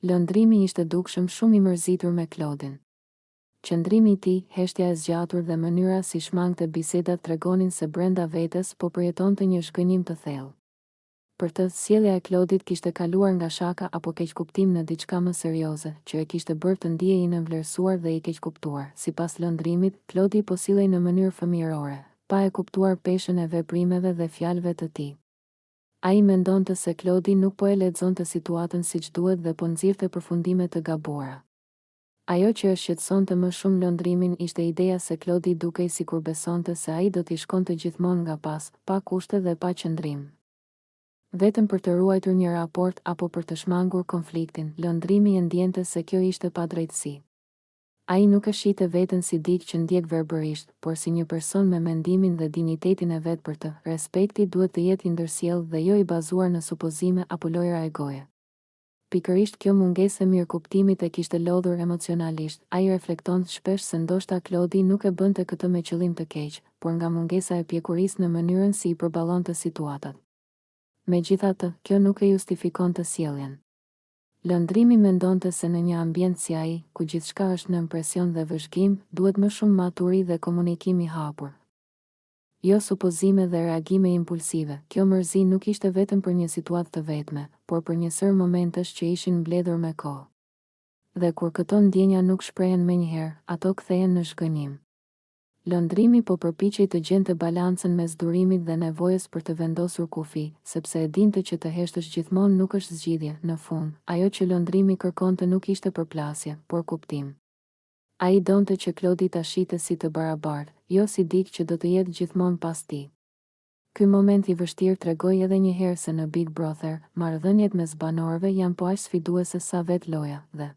Lëndrimi ishte dukshëm shumë i mërzitur me Claudin. Qëndrimi i tij, heshtja e zgjatur dhe mënyra si shmangte bisedat tregonin se brenda vetes po përjetonte një zhgënjim të thellë. Për të, sjellja e Claudit kishte kaluar nga shaka apo keqkuptim në diçka më serioze, që e kishte bërë të ndihej i nënvlerësuar dhe i keqkuptuar. Sipas lëndrimit, Claudi po sillej në mënyrë fëmijërore, pa e kuptuar peshën e veprimeve dhe fjalëve të tij. Ai mendonte se Claudi nuk po e lexonte situatën siç duhet dhe po nxirrte përfundime të gabuara. Ajo që e shqetësonte më shumë lëndrimin ishte ideja se Claudi dukej sikur besonte se ai do t'i shkonte gjithmonë nga pas, pa kushte dhe pa qëndrim. Vetëm për të ruajtur një raport apo për të shmangur konfliktin, lëndrimi e ndjente se kjo ishte padrejtësi. Ai nuk e shihte veten si dikë që ndjek verbërisht, por si një person me mendimin dhe dinjitetin e vet për të. Respekti duhet të jetë i ndërsjellë dhe jo i bazuar në supozime apo lojra egoje. Pikërisht kjo mungesë e mirëkuptimit e kishte lodhur emocionalisht. Ai reflekton shpesh se ndoshta Claudi nuk e bënte këtë me qëllim të keq, por nga mungesa e pjekurisë në mënyrën si i përballonte situatat. Megjithatë, kjo nuk e justifikonte sjelljen. Lëndrimi mendonte se në një ambient si ai, ku gjithçka është nën presion dhe vëzhgim, duhet më shumë maturi dhe komunikim i hapur. Jo supozime dhe reagime impulsive. Kjo mërzi nuk ishte vetëm për një situatë të vetme, por për një sër momentesh që ishin mbledhur me kohë. Dhe kur këto ndjenja nuk shprehen menjëherë, ato kthehen në zhgënjim. Lëndrimi po përpiqej të gjente balancën mes durimit dhe nevojës për të vendosur kufi, sepse e dinte që të heshtësh gjithmonë nuk është zgjidhje. Në fund, ajo që lëndrimi kërkonte nuk ishte përplasje, por kuptim. Ai donte që Claudi ta shihte si të barabartë, jo si dikë që do të jetë gjithmonë pas tij. Ky moment i vështirë tregoi edhe një herë se në Big Brother, marrëdhëniet mes banorëve janë po aq sfiduese sa vetë loja, dhe